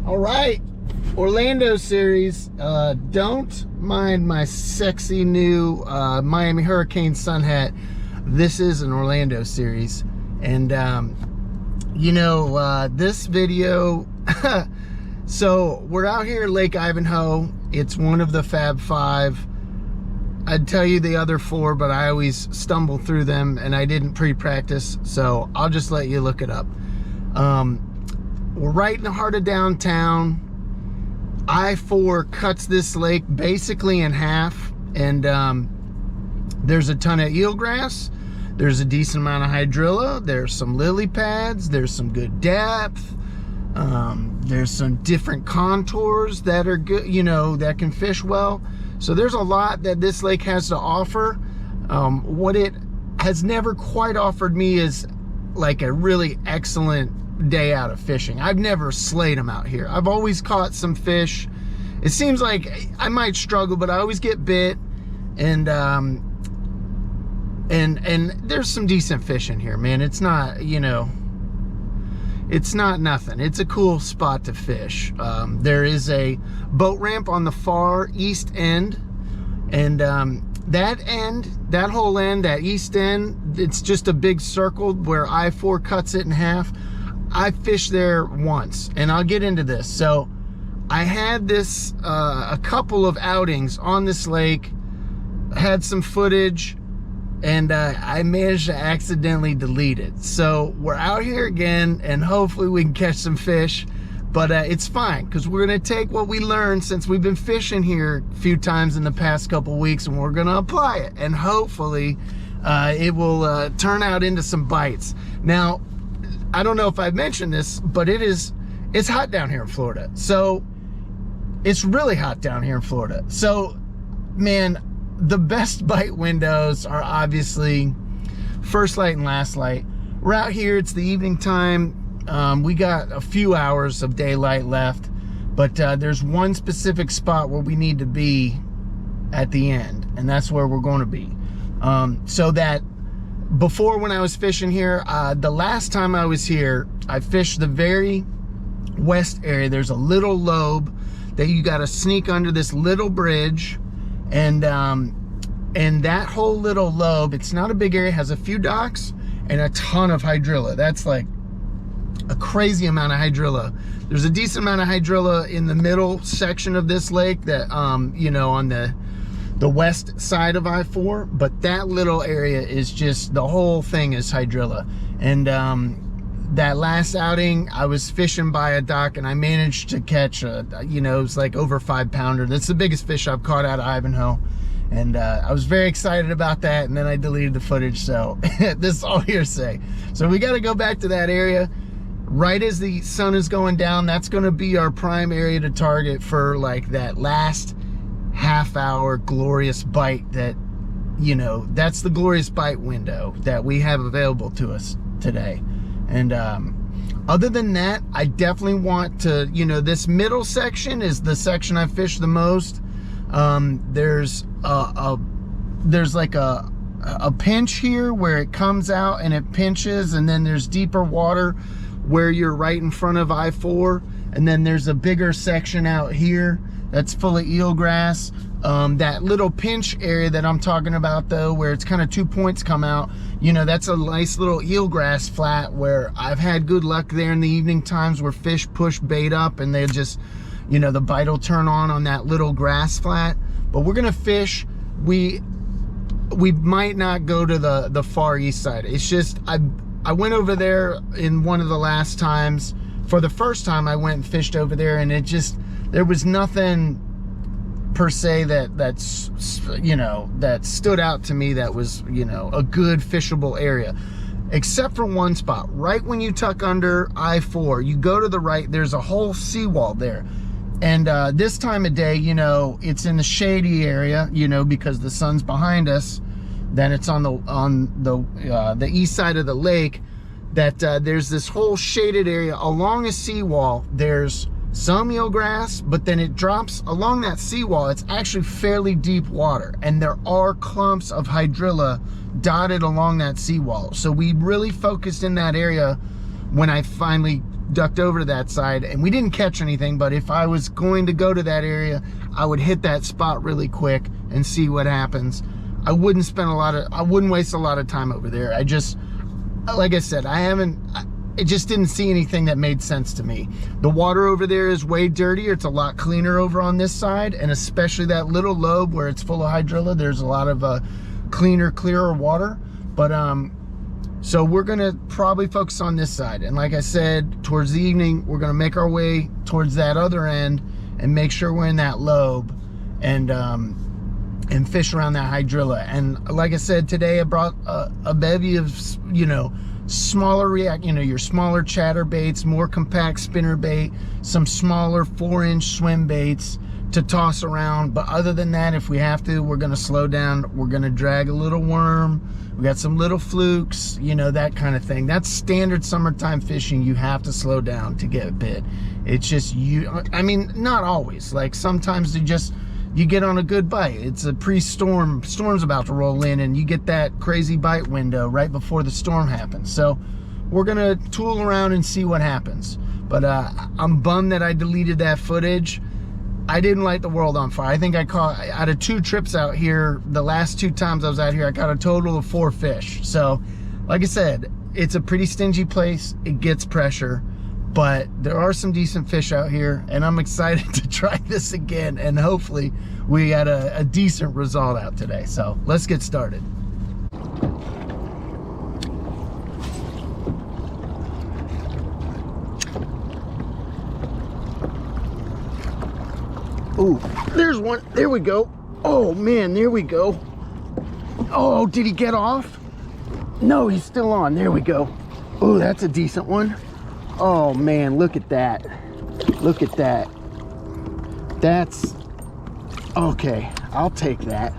All right, Orlando series. Don't mind my sexy new Miami Hurricane sun hat. This is an Orlando series, and this video. So we're out here at Lake Ivanhoe. It's one of the Fab Five. I'd tell you the other four, but I always stumble through them, and I didn't pre-practice, so I'll just let you look it up. We're right in the heart of downtown. I-4 cuts this lake basically in half, and there's a ton of eelgrass. There's a decent amount of hydrilla. There's some lily pads. There's some good depth. There's some different contours that are good, that can fish well. So there's a lot that this lake has to offer. What it has never quite offered me is like a really excellent day out of fishing. I've never slayed them out here. I've always caught some fish. It seems like I might struggle, but I always get bit, and there's some decent fish in here, man. It's not, it's not nothing. It's a cool spot to fish. There is a boat ramp on the far east end, and that whole end, that east end, it's just a big circle where I-4 cuts it in half. I fished there once, and I'll get into this. So I had this a couple of outings on this lake, had some footage, and I managed to accidentally delete it. So we're out here again, and hopefully we can catch some fish, but it's fine, because we're gonna take what we learned since we've been fishing here a few times in the past couple weeks, and we're gonna apply it, and hopefully it will turn out into some bites. Now, I don't know if I've mentioned this, but it's hot down here in Florida. So it's really hot down here in Florida. So, man, the best bite windows are obviously first light and last light. We're out here, it's the evening time. We got a few hours of daylight left, but there's one specific spot where we need to be at the end, and that's where we're going to be. So that before, when I was fishing here, the last time I was here, I fished the very west area. There's a little lobe that you got to sneak under this little bridge, and that whole little lobe, it's not a big area, has a few docks and a ton of hydrilla. That's like a crazy amount of hydrilla. There's a decent amount of hydrilla in the middle section of this lake that on the west side of I-4, but that little area is just, the whole thing is hydrilla. And that last outing, I was fishing by a dock, and I managed to catch it was like over 5-pounder. That's the biggest fish I've caught out of Ivanhoe, and I was very excited about that, and then I deleted the footage, so this is all hearsay. So we got to go back to that area right as the sun is going down. That's going to be our prime area to target for like that last half-hour glorious bite. That that's the glorious bite window that we have available to us today. And other than that, I definitely want to, this middle section is the section I fish the most. There's like a pinch here where it comes out and it pinches, and then there's deeper water where you're right in front of I-4, and then there's a bigger section out here that's full of eelgrass. That little pinch area that I'm talking about, though, where it's kind of 2 points come out, that's a nice little eelgrass flat where I've had good luck there in the evening times where fish push bait up, and they just, the bite will turn on that little grass flat. But we're gonna fish. We might not go to the far east side. It's just I went over there in one of the last times. For the first time I went and fished over there, and there was nothing per se that stood out to me that was a good fishable area, except for one spot. Right when you tuck under I-4, you go to the right, there's a whole seawall there, and this time of day, it's in the shady area, because the sun's behind us. Then it's on the east side of the lake. That there's this whole shaded area along a seawall. There's some eelgrass, but then it drops along that seawall. It's actually fairly deep water, and there are clumps of hydrilla dotted along that seawall. So we really focused in that area when I finally ducked over to that side, and we didn't catch anything, but if I was going to go to that area, I would hit that spot really quick and see what happens. I wouldn't waste a lot of time over there. I just, like I said, it just didn't see anything that made sense to me. The water over there is way dirtier. It's a lot cleaner over on this side, and especially that little lobe where it's full of hydrilla, there's a lot of clearer water. But so we're gonna probably focus on this side, and like I said, towards the evening we're gonna make our way towards that other end and make sure we're in that lobe and fish around that hydrilla. And like I said, today I brought a bevy of, you know, smaller your smaller chatter baits, more compact spinner bait, some smaller 4-inch swim baits to toss around. But other than that, if we have to, we're gonna slow down. We're gonna drag a little worm. We got some little flukes, you know, that kind of thing. That's standard summertime fishing. You have to slow down to get bit. It's just I mean, not always. Like sometimes you get on a good bite. It's a pre-storm, storm's about to roll in, and you get that crazy bite window right before the storm happens. So we're gonna tool around and see what happens. But I'm bummed that I deleted that footage. I didn't light the world on fire. I think I caught, out of 2 trips out here, the last 2 times I was out here, I caught a total of 4 fish. So like I said, it's a pretty stingy place. It gets pressure, but there are some decent fish out here, and I'm excited to try this again, and hopefully we got a decent result out today. So let's get started. Oh, there's one. There we go. Oh man, there we go. Oh, did he get off? No, he's still on. There we go. Oh, that's a decent one. Oh man, look at that. Look at that. That's okay. I'll take that.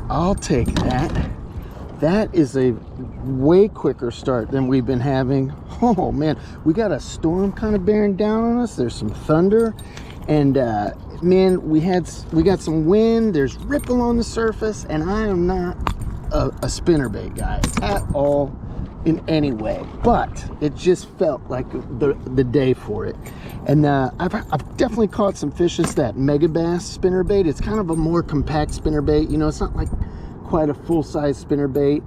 I'll take that. That is a way quicker start than we've been having. Oh man, we got a storm kind of bearing down on us. There's some thunder, and man, we got some wind. There's ripple on the surface, and I am not a spinnerbait guy at all in any way, but it just felt like the day for it. And I've definitely caught some fish. It's that mega bass spinnerbait. It's kind of a more compact spinnerbait. You know, it's not like quite a full-size spinnerbait.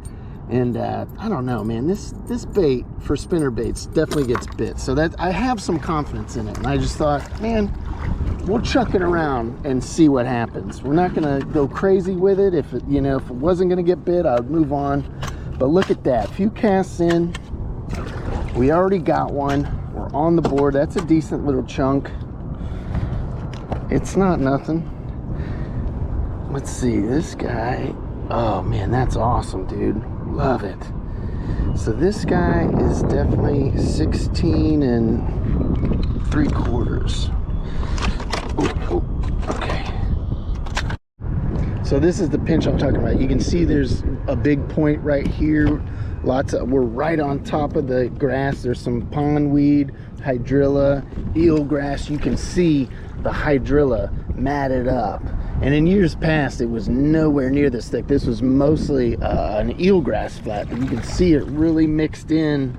And I don't know, man, this bait for spinnerbaits definitely gets bit. So that I have some confidence in it, and I just thought, man, we'll chuck it around and see what happens. We're not gonna go crazy with it. If it wasn't gonna get bit, I'd move on. But look at that, a few casts in, we already got one. We're on the board. That's a decent little chunk. It's not nothing. Let's see, this guy, oh man, that's awesome, dude. Love it. So this guy is definitely 16 3/4. Okay. So this is the pinch I'm talking about. You can see there's a big point right here. We're right on top of the grass. There's some pondweed, hydrilla, eelgrass. You can see the hydrilla matted up. And in years past, it was nowhere near this thick. This was mostly an eelgrass flat, but you can see it really mixed in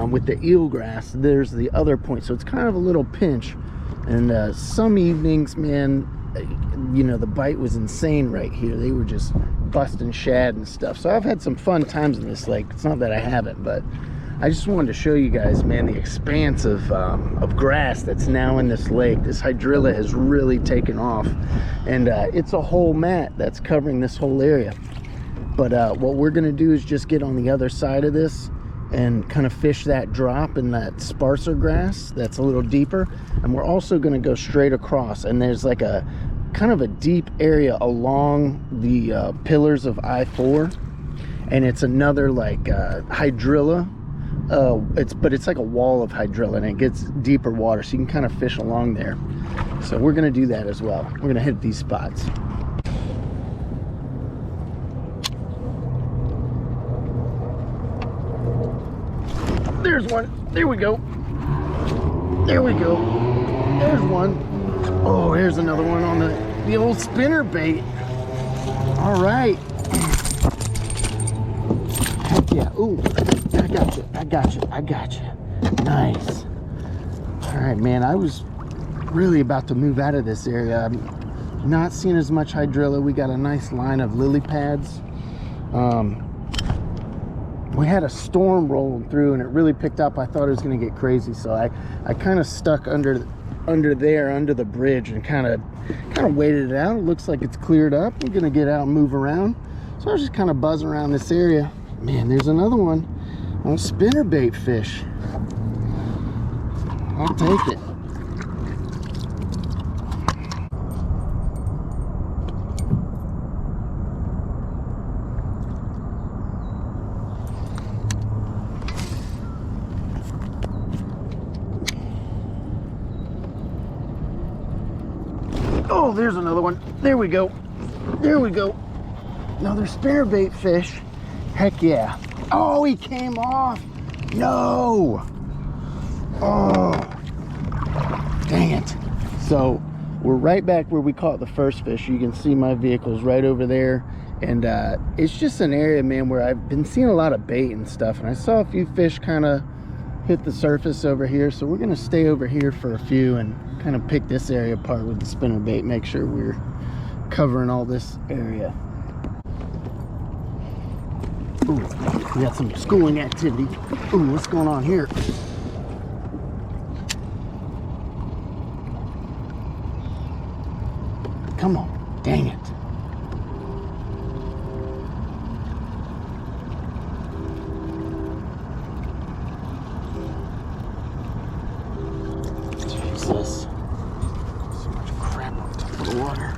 with the eelgrass. There's the other point. So it's kind of a little pinch. And some evenings, man, you know, the bite was insane right here. They were just busting shad and stuff. So I've had some fun times in this lake. It's not that I haven't, but I just wanted to show you guys, man, the expanse of grass that's now in this lake. This hydrilla has really taken off, and it's a whole mat that's covering this whole area. But what we're gonna do is just get on the other side of this and kind of fish that drop in that sparser grass that's a little deeper. And we're also gonna go straight across, and there's like a kind of a deep area along the pillars of I-4, and it's another like hydrilla. But it's like a wall of hydrilla, and it gets deeper water, so you can kind of fish along there. So we're gonna do that as well. We're gonna hit these spots. There's one. There we go. There we go. There's one. Oh, here's another one on the old spinner bait. All right. Heck yeah. Ooh, I got you. I got you. I got you. Nice. All right, man, I was really about to move out of this area. I'm not seeing as much hydrilla. We got a nice line of lily pads. We had a storm rolling through and it really picked up. I thought it was going to get crazy, so I kind of stuck under the bridge and kind of waited it out. It looks like it's cleared up. I'm going to get out and move around. So I was just kind of buzzing around this area. Man, there's another one on spinnerbait fish. I'll take it. Oh, there's another one. There we go. There we go. Another spinnerbait fish. Heck yeah. Oh, he came off. No. Oh, dang it. So we're right back where we caught the first fish. You can see my vehicle's right over there. And it's just an area, man, where I've been seeing a lot of bait and stuff. And I saw a few fish kind of hit the surface over here. So we're going to stay over here for a few and kind of pick this area apart with the spinnerbait. Make sure we're covering all this area. Ooh, we got some schooling activity. Ooh, what's going on here? Come on, dang it. Jesus. So much crap on top of the water.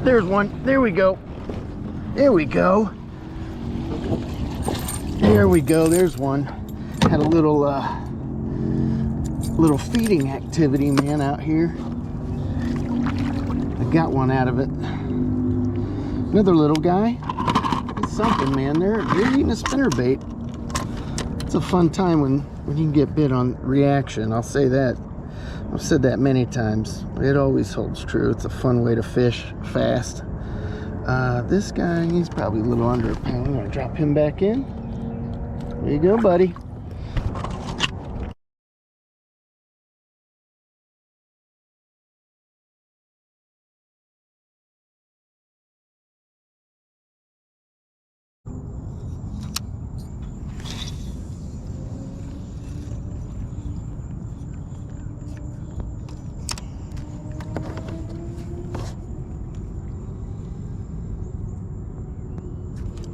There's one. There we go. There we go. There we go. There's one. Had a little feeding activity, man, out here. I got one out of it. Another little guy. It's something, man. They're eating a spinnerbait. It's a fun time when you can get bit on reaction. I'll say that. I've said that many times. It always holds true. It's a fun way to fish fast. This guy, he's probably a little under a pound. I'm gonna drop him back in. There you go, buddy.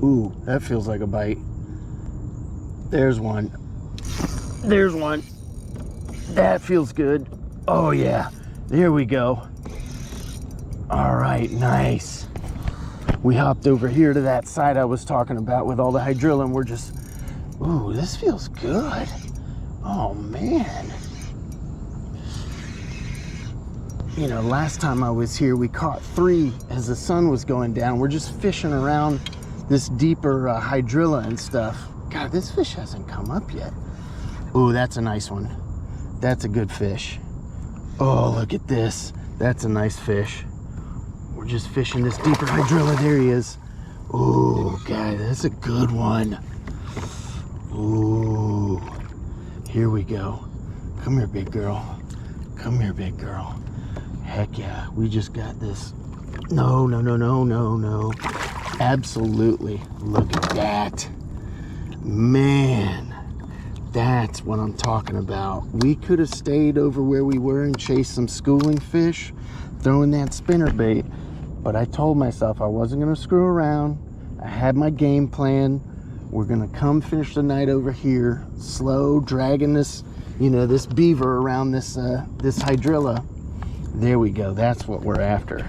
Ooh, that feels like a bite. There's one. There's one. That feels good. Oh yeah, there we go. All right, nice. We hopped over here to that side I was talking about with all the hydrilla, and we're just, ooh, this feels good. Oh man. You know, last time I was here, we caught 3 as the sun was going down. We're just fishing around this deeper hydrilla and stuff. God, this fish hasn't come up yet. Oh, that's a nice one. That's a good fish. Oh, look at this. That's a nice fish. We're just fishing this deeper hydrilla. There he is. Oh, God, that's a good one. Oh, here we go. Come here, big girl. Come here, big girl. Heck yeah, we just got this. No, no, no, no, no, no. Absolutely. Look at that. Man, that's what I'm talking about. We could have stayed over where we were and chased some schooling fish, throwing that spinnerbait, but I told myself I wasn't going to screw around. I had my game plan. We're going to come finish the night over here, slow, dragging this, you know, this beaver around this hydrilla. There we go. That's what we're after.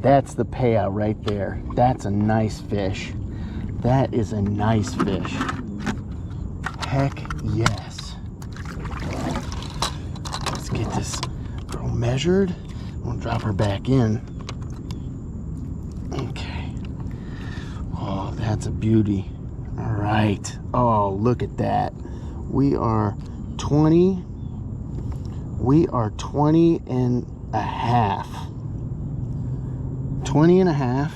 That's the payout right there. That's a nice fish. That is a nice fish. Heck yes. Let's get this girl measured. We'll drop her back in. Okay. Oh, that's a beauty. All right. Oh, look at that. We are 20 and a half. 20 and a half.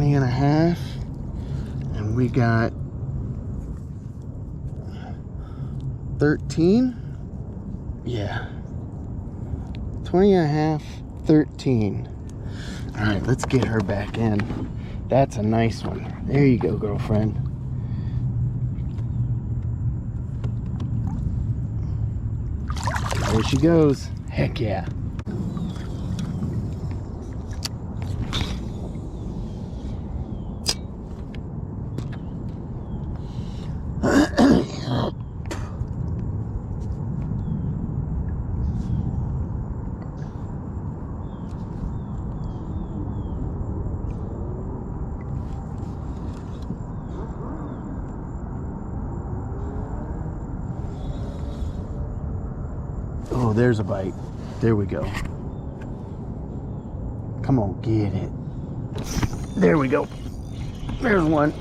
And a half, and we got 13. Yeah, 20 and a half, 13. All right, let's get her back in. That's a nice one. There you go, girlfriend. There she goes. Heck yeah. Oh, there's a bite. There we go. Come on, get it. There we go. There's one.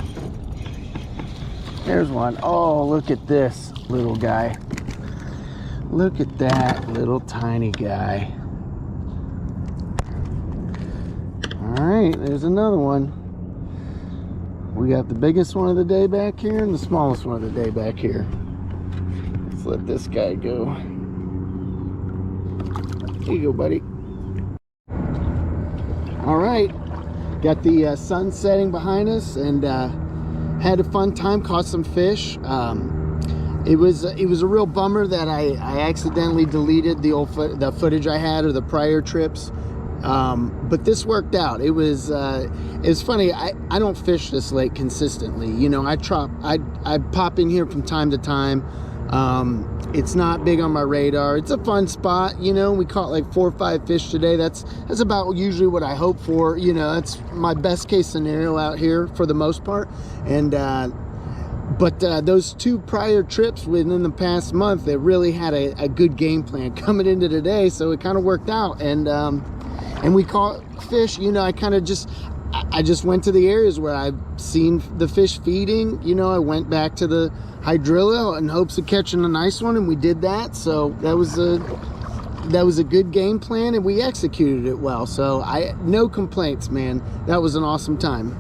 There's one. Oh, look at this little guy. Look at that little tiny guy. All right, there's another one. We got the biggest one of the day back here and the smallest one of the day back here. Let's let this guy go. Here you go, buddy. All right, got the sun setting behind us, and had a fun time. Caught some fish. It was a real bummer that I accidentally deleted the footage I had of the prior trips, but this worked out. It was funny. I don't fish this lake consistently. You know, I pop in here from time to time. It's not big on my radar. It's a fun spot, you know. We caught like 4 or 5 fish today. That's about usually what I hope for. You know, that's my best case scenario out here for the most part. And but those 2 prior trips within the past month, they really had a good game plan coming into today, so it kind of worked out. And we caught fish. You know, I just went to the areas where I've seen the fish feeding. You know, I went back to the Hydrilla in hopes of catching a nice one, and we did that. So that was a good game plan, and we executed it well. So no complaints, man. That was an awesome time.